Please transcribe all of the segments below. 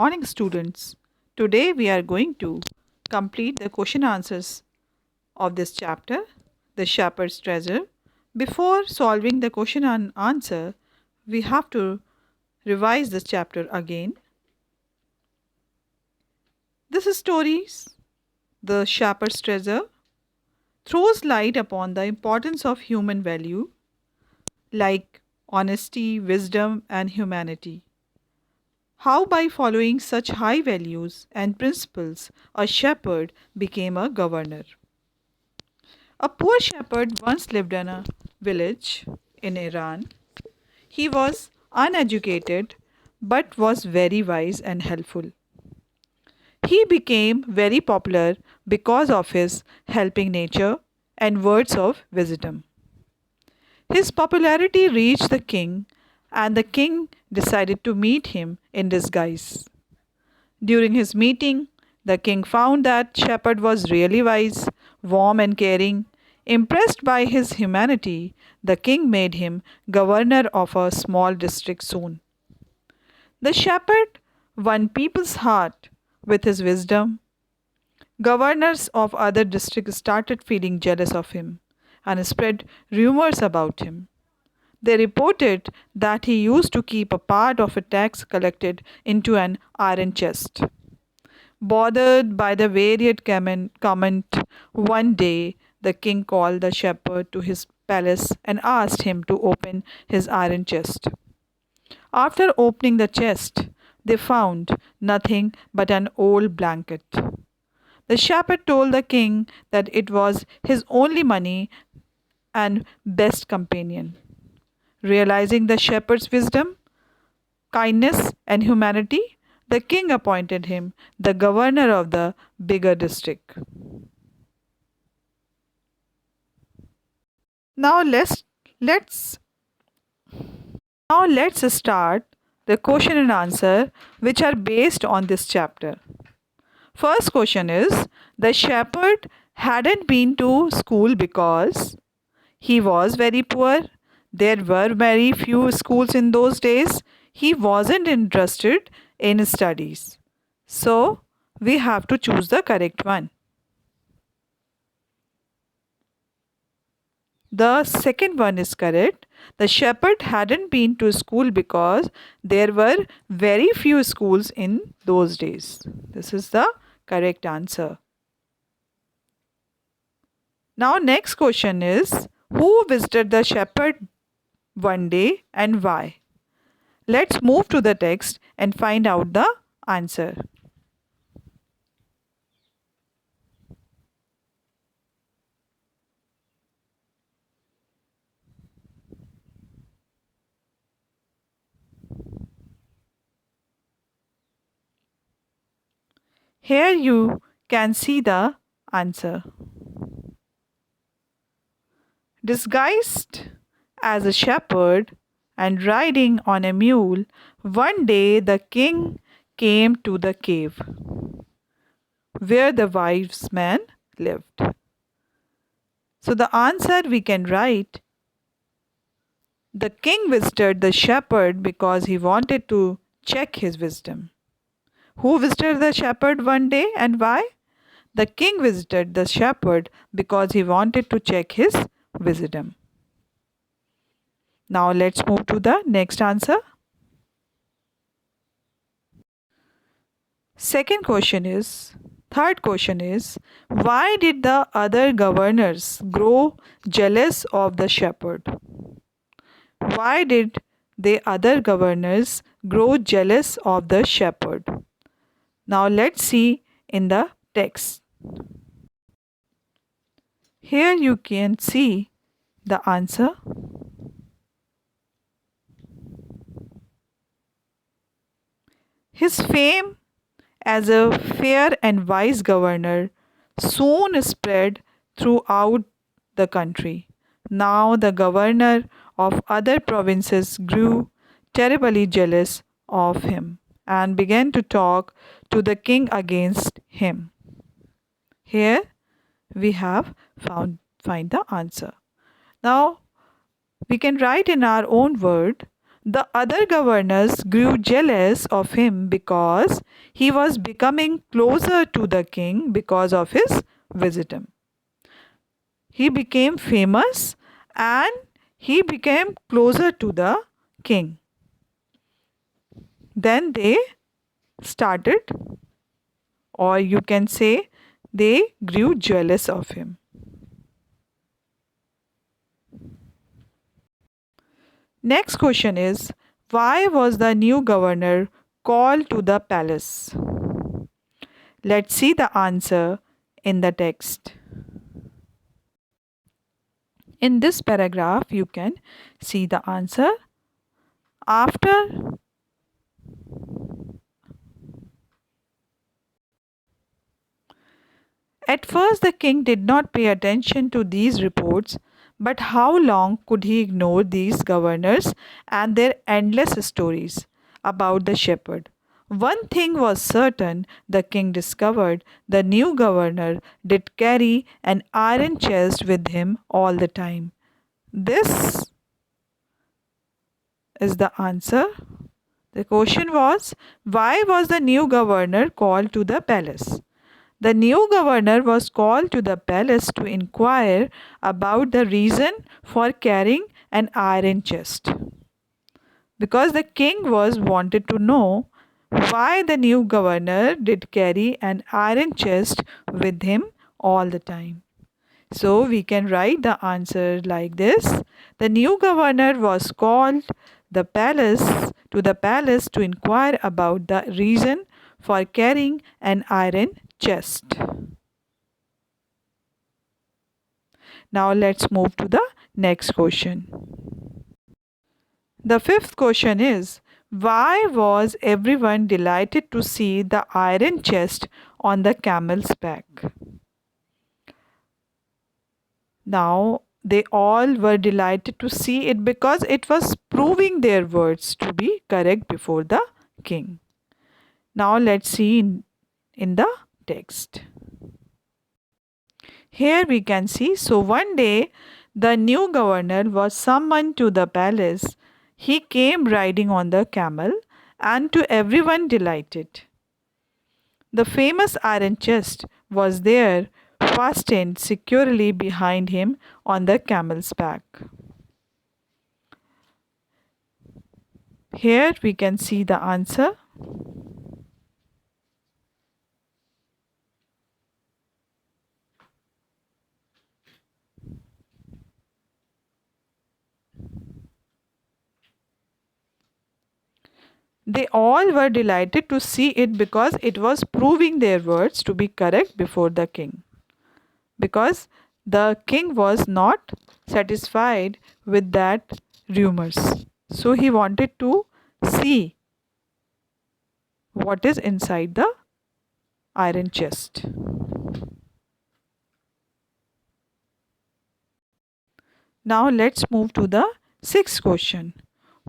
Morning, students. Today we are going to complete the question answers of this chapter, The Shepherd's Treasure. Before solving the question and answer, we have to revise this chapter again. This story, The Shepherd's Treasure, throws light upon the importance of human value like honesty, wisdom, and humanity. How, by following such high values and principles, a shepherd became a governor. A poor shepherd once lived in a village in Iran. He was uneducated but was very wise and helpful. He became very popular because of his helping nature and words of wisdom. His popularity reached the king, and the king decided to meet him in disguise. During his meeting, the king found that Shepherd was really wise, warm, and caring. Impressed by his humanity, the king made him governor of a small district soon. The shepherd won people's heart with his wisdom. Governors of other districts started feeling jealous of him and spread rumors about him. They reported that he used to keep a part of a tax collected into an iron chest. Bothered by the varied comment, one day the king called the shepherd to his palace and asked him to open his iron chest. After opening the chest, they found nothing but an old blanket. The shepherd told the king that it was his only money and best companion. Realizing the shepherd's wisdom, kindness, and humanity, the king appointed him the governor of the bigger district. Now let's let's start the question and answer which are based on this chapter. First question is, the shepherd hadn't been to school because he was very poor. There were very few schools in those days. He wasn't interested in studies. So, we have to choose the correct one. The second one is correct. The shepherd hadn't been to school because there were very few schools in those days. This is the correct answer. Now, next question is, who visited the shepherd one day and why? Let's move to the text and find out the answer. Here you can see the answer. Disguised as a shepherd and riding on a mule, one day the king came to the cave where the wise man lived. So the answer we can write, the king visited the shepherd because he wanted to check his wisdom. Who visited the shepherd one day and why? The king visited the shepherd because he wanted to check his wisdom. Now let's move to the next answer. Third question is, why did the other governors grow jealous of the shepherd? Why did the other governors grow jealous of the shepherd? Now let's see in the text. Here you can see the answer. His fame as a fair and wise governor soon spread throughout the country. Now the governor of other provinces grew terribly jealous of him and began to talk to the king against him. Here we have find the answer. Now we can write in our own word, The other governors grew jealous of him because he was becoming closer to the king because of his wisdom. He became famous and he became closer to the king. Then they started, or you can say, they grew jealous of him. Next question is, why was the new governor called to the palace? Let's see the answer in the text. In this paragraph, you can see the answer. After At first, the king did not pay attention to these reports, but how long could he ignore these governors and their endless stories about the shepherd? One thing was certain, the king discovered the new governor did carry an iron chest with him all the time. This is the answer. The question was, why was the new governor called to the palace? The new governor was called to the palace to inquire about the reason for carrying an iron chest. Because the king was wanted to know why the new governor did carry an iron chest with him all the time. So we can write the answer like this. The new governor was called to the palace to inquire about the reason for carrying an iron chest. Now let's move to the next question. The fifth question is, why was everyone delighted to see the iron chest on the camel's back? Now they all were delighted to see it because it was proving their words to be correct before the king. Now let's see in the text. Here we can see, so one day the new governor was summoned to the palace. He came riding on the camel and to everyone delighted. The famous iron chest was there, fastened securely behind him on the camel's back. Here we can see the answer. They all were delighted to see it because it was proving their words to be correct before the king. Because the king was not satisfied with that rumors. So he wanted to see what is inside the iron chest. Now let's move to the sixth question.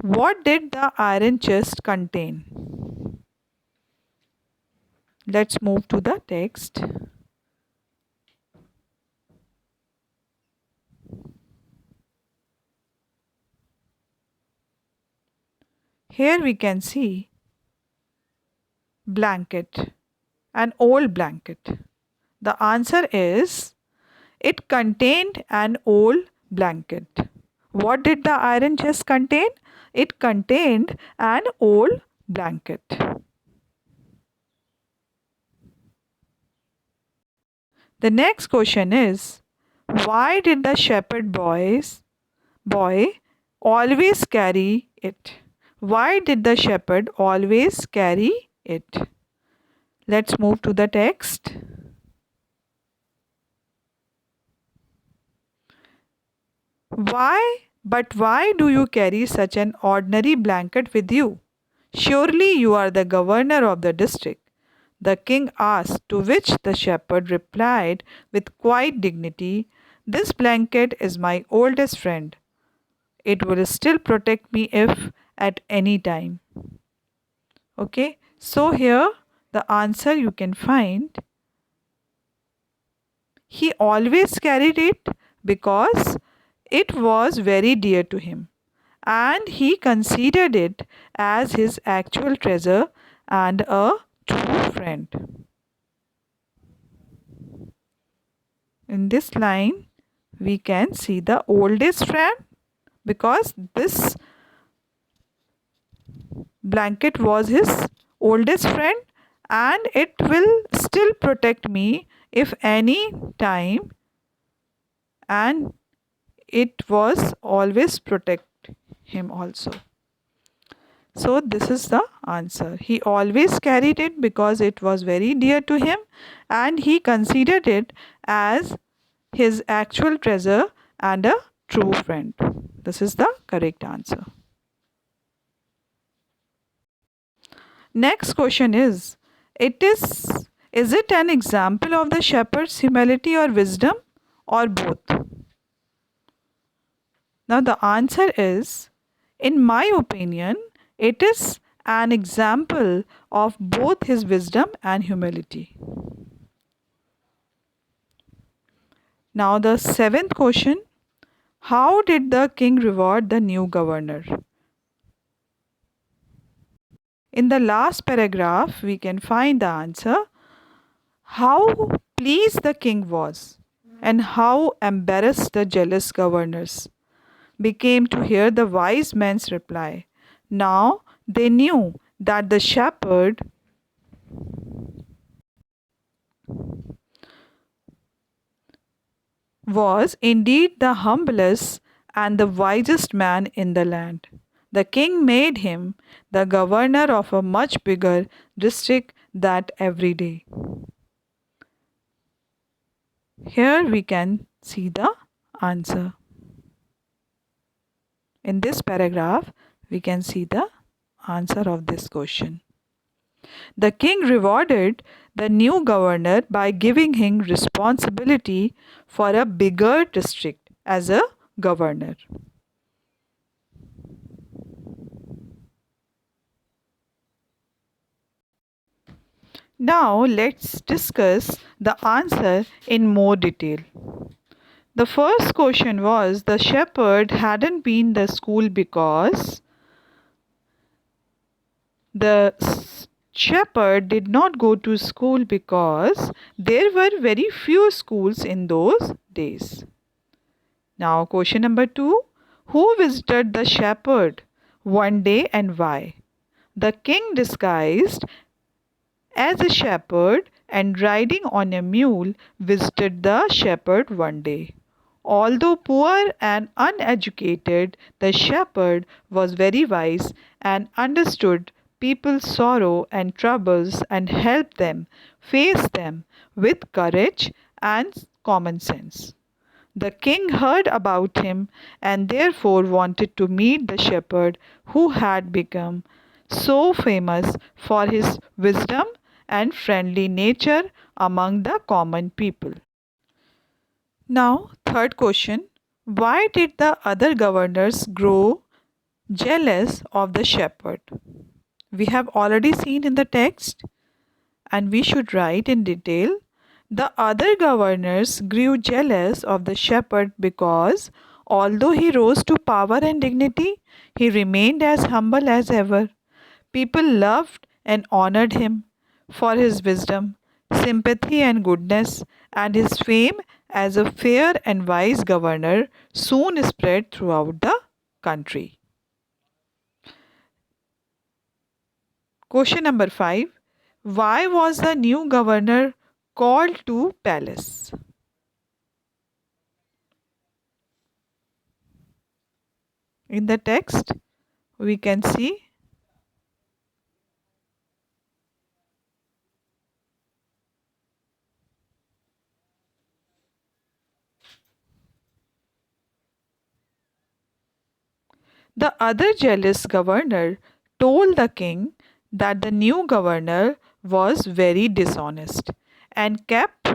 What did the iron chest contain? Let's move to the text. Here we can see blanket, an old blanket. The answer is it contained an old blanket. What did the iron chest contain? It contained an old blanket. The next question is, why did the shepherd boy always carry it? Why did the shepherd always carry it? Let's move to the text. Why do you carry such an ordinary blanket with you? Surely you are the governor of the district. The king asked, to which the shepherd replied with quiet dignity, this blanket is my oldest friend. It will still protect me if at any time. Okay, so here the answer you can find. He always carried it because it was very dear to him and he considered it as his actual treasure and a true friend. In this line, we can see the oldest friend because this blanket was his oldest friend and it will still protect me if any time, and it was always protect him also. So this is the answer. He always carried it because it was very dear to him and he considered it as his actual treasure and a true friend. This is the correct answer. Next question is it an example of the shepherd's humility or wisdom or both? Now the answer is, in my opinion, it is an example of both his wisdom and humility. Now the seventh question, how did the king reward the new governor? In the last paragraph, we can find the answer. How pleased the king was, and how embarrassed the jealous governors became to hear the wise man's reply. Now they knew that the shepherd was indeed the humblest and the wisest man in the land. The king made him the governor of a much bigger district that every day. Here we can see the answer. In this paragraph, we can see the answer of this question. The king rewarded the new governor by giving him responsibility for a bigger district as a governor. Now let's discuss the answer in more detail. The first question was, the shepherd hadn't been to school because the shepherd did not go to school because there were very few schools in those days. Now question number 2, who visited the shepherd one day and why? The king disguised as a shepherd and riding on a mule visited the shepherd one day. Although poor and uneducated, the shepherd was very wise and understood people's sorrow and troubles and helped them face them with courage and common sense. The king heard about him and therefore wanted to meet the shepherd who had become so famous for his wisdom and friendly nature among the common people. Now, third question, why did the other governors grow jealous of the shepherd? We have already seen in the text, and we should write in detail. The other governors grew jealous of the shepherd because, although he rose to power and dignity, he remained as humble as ever. People loved and honored him for his wisdom, sympathy, and goodness, and his fame as a fair and wise governor soon spread throughout the country. Question number 5, why was the new governor called to palace? In the text, we can see the other jealous governor told the king that the new governor was very dishonest and kept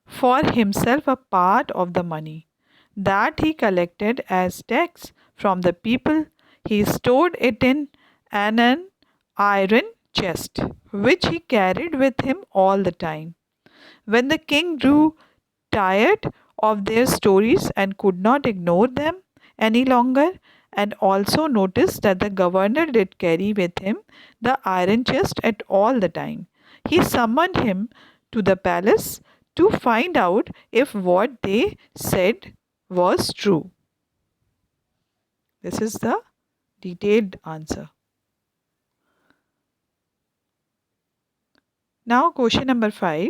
for himself a part of the money that he collected as tax from the people. He stored it in an iron chest, which he carried with him all the time. When the king grew tired of their stories and could not ignore them any longer, and also noticed that the governor did carry with him the iron chest at all the time. He summoned him to the palace to find out if what they said was true. This is the detailed answer. Now, question number 5.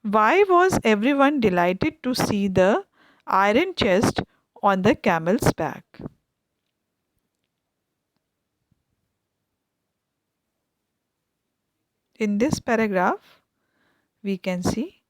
Why was everyone delighted to see the iron chest on the camel's back? In this paragraph, we can see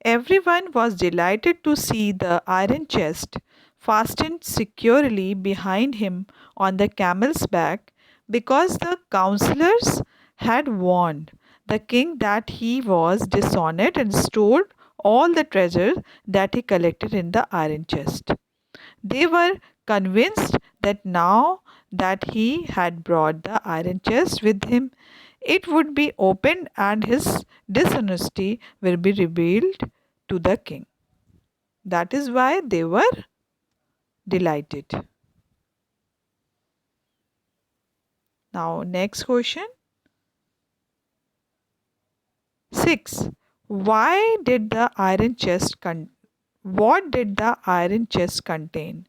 everyone was delighted to see the iron chest fastened securely behind him on the camel's back because the counselors had warned the king that he was dishonest and stole all the treasure that he collected in the iron chest. They were convinced that now that he had brought the iron chest with him, it would be opened and his dishonesty will be revealed to the king. That is why they were delighted. Now, next question 6. Why did the iron chest what did the iron chest contain?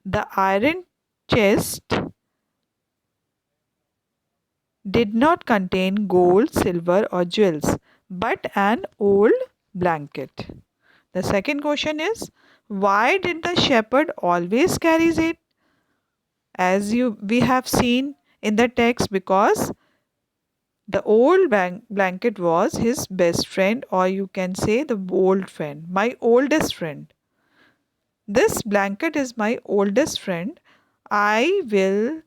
The iron chest did not contain gold, silver, or jewels, but an old blanket. The second question is why did the shepherd always carries it? As we have seen in the text, because the old blanket was his best friend, or you can say the old friend, my oldest friend. This blanket is my oldest friend. It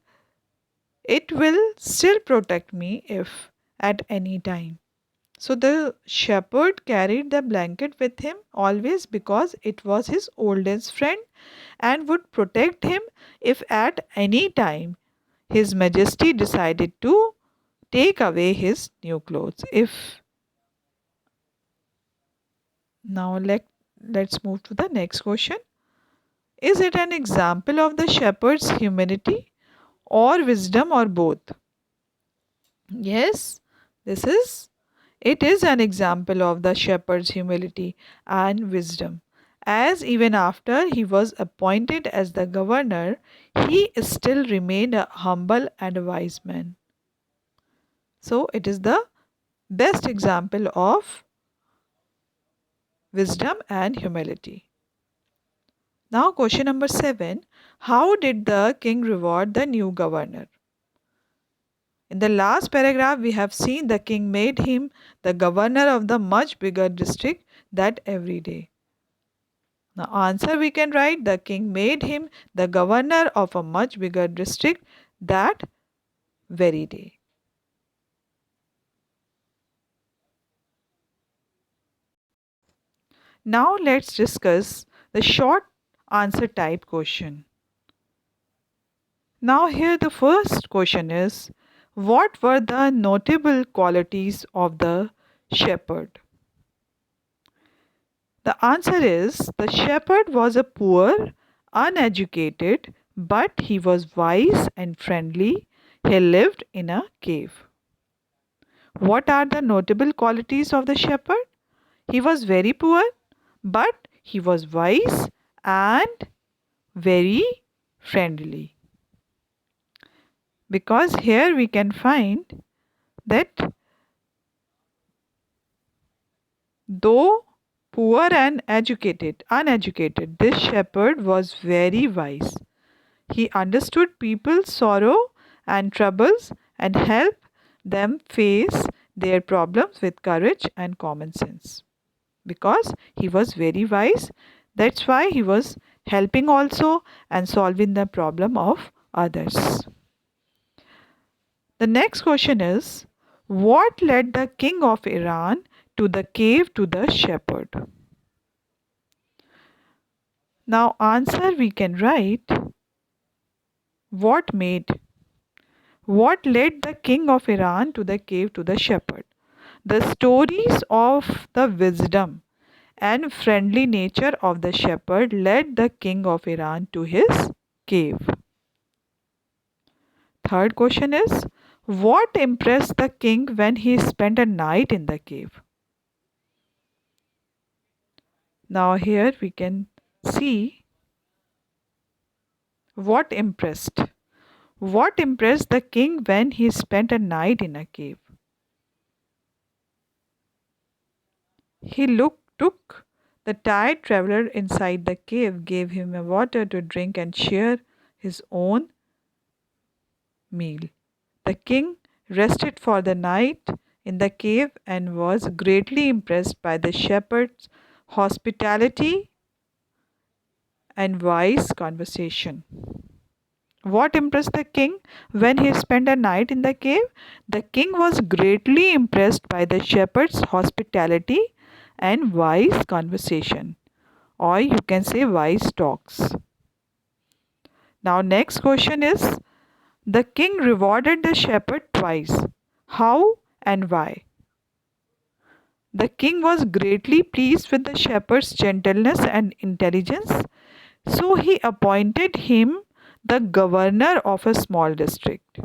will still protect me if at any time. So the shepherd carried the blanket with him always because it was his oldest friend and would protect him if at any time His Majesty decided to take away his new clothes. If now let's move to the next question. Is it an example of the shepherd's humility or wisdom or both? Yes, this is it is an example of the shepherd's humility and wisdom. As even after he was appointed as the governor, he still remained a humble and a wise man. So it is the best example of wisdom and humility. Now, question number 7. How did the king reward the new governor? In the last paragraph, we have seen the king made him the governor of the much bigger district that every day. Now, answer we can write the king made him the governor of a much bigger district that very day. Now, let's discuss the short answer type question. Now, here the first question is what were the notable qualities of the shepherd? The answer is the shepherd was a poor, uneducated, but he was wise and friendly. He lived in a cave. What are the notable qualities of the shepherd? He was very poor, but he was wise and very friendly. Because here we can find that though poor and uneducated, this shepherd was very wise. He understood people's sorrow and troubles and helped them face their problems with courage and common sense. Because he was very wise, that's why he was helping also and solving the problem of others. The next question is what led the king of Iran to the cave to the shepherd? Now, answer we can write what led the king of Iran to the cave to the shepherd? The stories of the wisdom and friendly nature of the shepherd led the king of Iran to his cave. Third question is, what impressed the king when he spent a night in the cave? Now, here we can see what impressed. What impressed the king when he spent a night in a cave? Took the tired traveler inside the cave, gave him a water to drink, and shared his own meal. The king rested for the night in the cave and was greatly impressed by the shepherd's hospitality and wise conversation. What impressed the king when he spent a night in the cave? The king was greatly impressed by the shepherd's hospitality and wise conversation, or you can say wise talks. Now, next question is, the king rewarded the shepherd twice. How and why? The king was greatly pleased with the shepherd's gentleness and intelligence, so he appointed him the governor of a small district.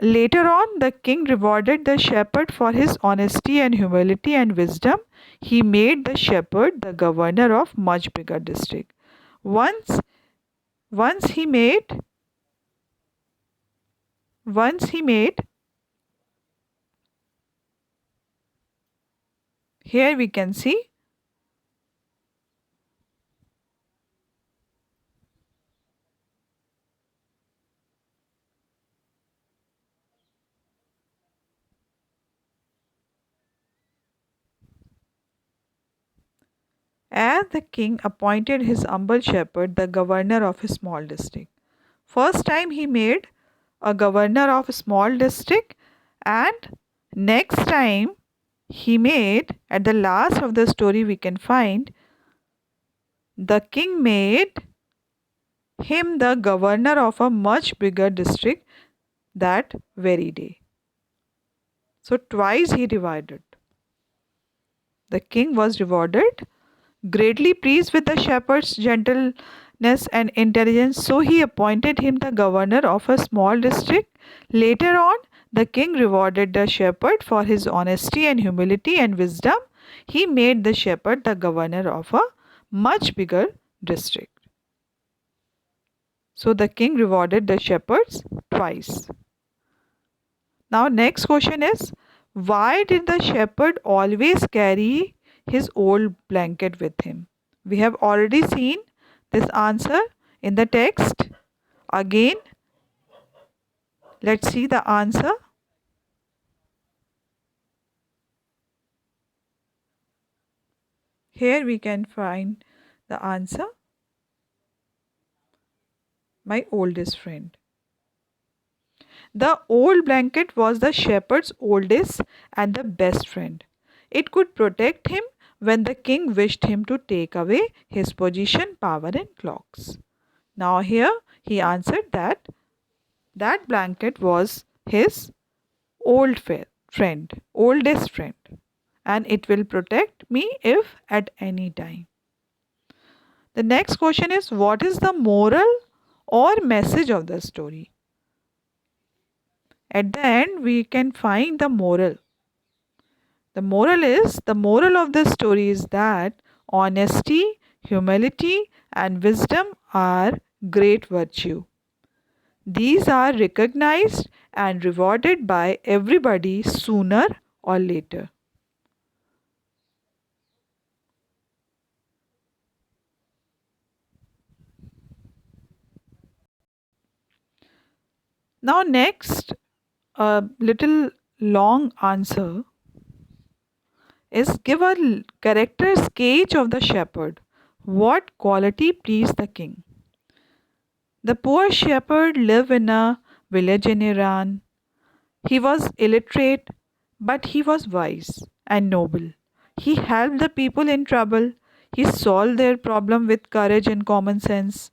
Later on, the king rewarded the shepherd for his honesty and humility and wisdom. He made the shepherd the governor of much bigger district. Once, once he made, once he made. Here we can see as the king appointed his humble shepherd the governor of a small district. First time he made a governor of a small district, and next time he made, at the last of the story we can find, the king made him the governor of a much bigger district that very day. So twice he rewarded. The king was rewarded, greatly pleased with the shepherd's gentleness and intelligence, so he appointed him the governor of a small district. Later on, the king rewarded the shepherd for his honesty and humility and wisdom. He made the shepherd the governor of a much bigger district. So the king rewarded the shepherds twice. Now, next question is, why did the shepherd always carry his old blanket with him? We have already seen this answer in the text. Again, let's see the answer. Here we can find the answer. My oldest friend. The old blanket was the shepherd's oldest and the best friend. It could protect him when the king wished him to take away his position, power, and clocks. Now, here he answered that that blanket was his oldest friend, and it will protect me if at any time. The next question is, what is the moral or message of the story? At the end, we can find the moral. The moral of the story is that honesty, humility, and wisdom are great virtue. These are recognized and rewarded by everybody sooner or later. Now, next, a little long answer is, give a character sketch of the shepherd. What quality pleased the king? The poor shepherd lived in a village in Iran. He was illiterate, but he was wise and noble. He helped the people in trouble. He solved their problem with courage and common sense.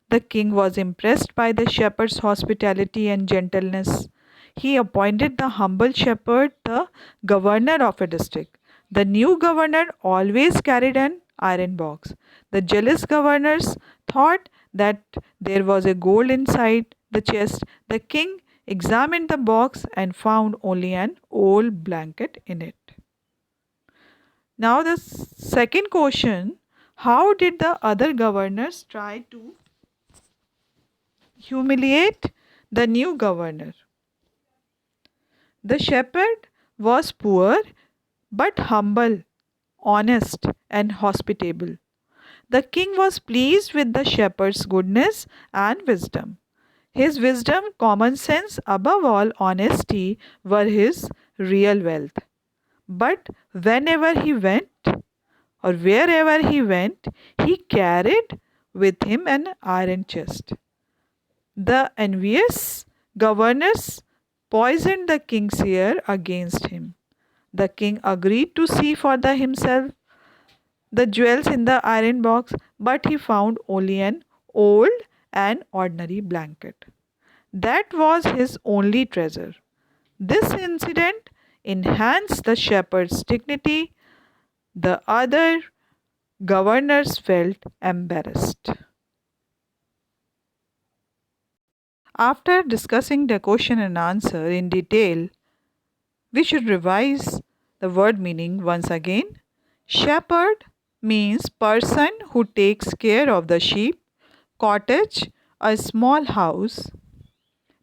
The king was impressed by the shepherd's hospitality and gentleness. he appointed the humble shepherd the governor of a district. The new governor always carried an iron box. The jealous governors thought that there was a gold inside the chest. The king examined the box and found only an old blanket in it. Now, the second question: how did the other governors try to humiliate the new governor? The shepherd was poor but humble, honest, and hospitable. The king was pleased with the shepherd's goodness and wisdom. His wisdom, common sense, above all honesty, were his real wealth. But whenever he went, or wherever he went, he carried with him an iron chest. The envious governors poisoned the king's ear against him. The king agreed to see for himself the jewels in the iron box, but he found only an old and ordinary blanket. That was his only treasure. This incident enhanced the shepherd's dignity. The other governors felt embarrassed. After discussing the question and answer in detail, we should revise the word meaning once again. Shepherd means person who takes care of the sheep. Cottage, a small house.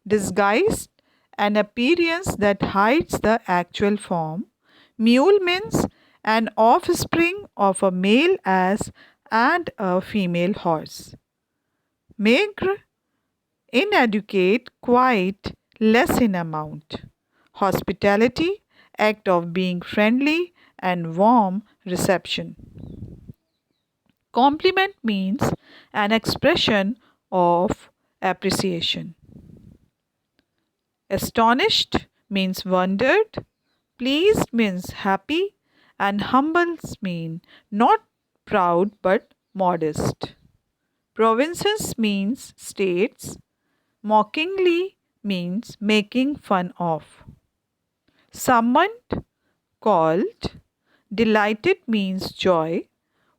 Disguised, an appearance that hides the actual form. Mule means an offspring of a male ass and a female horse. Maigre, inadequate, quite, less in amount. Hospitality, act of being friendly and warm reception. Compliment means an expression of appreciation. Astonished means wondered. Pleased means happy. And humbles mean not proud but modest. Provinces means states. Mockingly means making fun of. Summoned, called. Delighted means joy.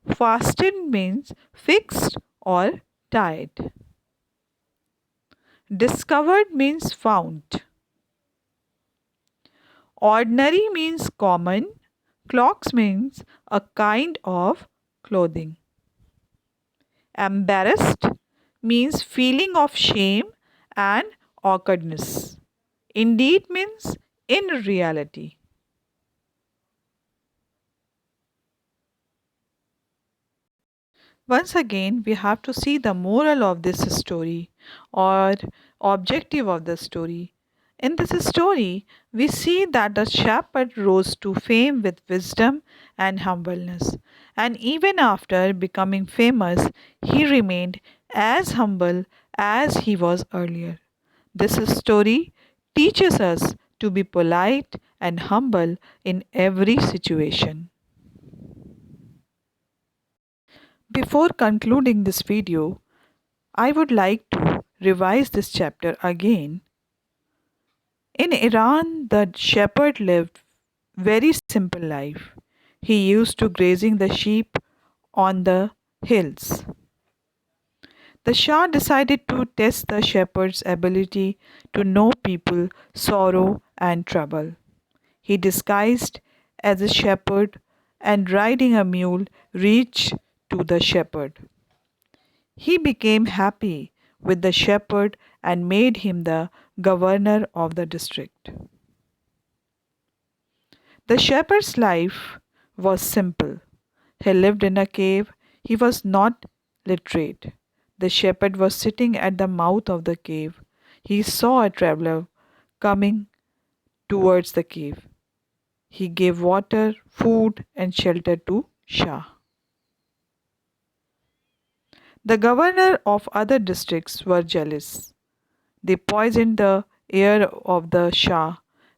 Fasted means fixed or tied. Discovered means found. Ordinary means common. Clocks means a kind of clothing. Embarrassed means feeling of shame and awkwardness. Indeed means in reality. Once again, we have to see the moral of this story or objective of the story. In this story, we see that the shepherd rose to fame with wisdom and humbleness, and even after becoming famous, he remained as humble as he was earlier. This story teaches us to be polite and humble in every situation. Before concluding this video, I would like to revise this chapter again. In Iran, the shepherd lived very simple life. He used to grazing the sheep on the hills. The Shah decided to test the shepherd's ability to know people, sorrow, and trouble. He disguised as a shepherd and riding a mule reached to the shepherd. He became happy with the shepherd and made him the governor of the district. The shepherd's life was simple. He lived in a cave. He was not literate. The shepherd was sitting at the mouth of the cave. He saw a traveler coming towards the cave. He gave water, food, and shelter to Shah. The governor of other districts were jealous. They poisoned the ear of the Shah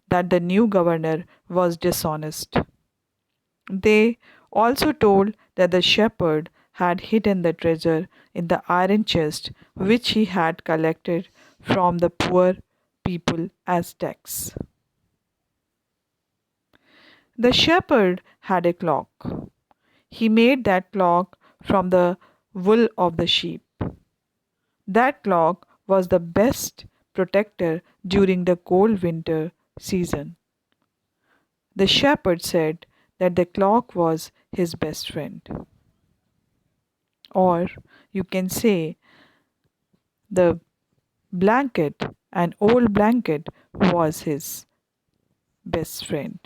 that the new governor was dishonest. They also told that the shepherd had hidden the treasure in the iron chest which he had collected from the poor people Aztecs. The shepherd had a clock. He made that clock from the wool of the sheep. That clock was the best protector during the cold winter season. The shepherd said that the clock was his best friend. Or you can say the blanket, an old blanket, was his best friend.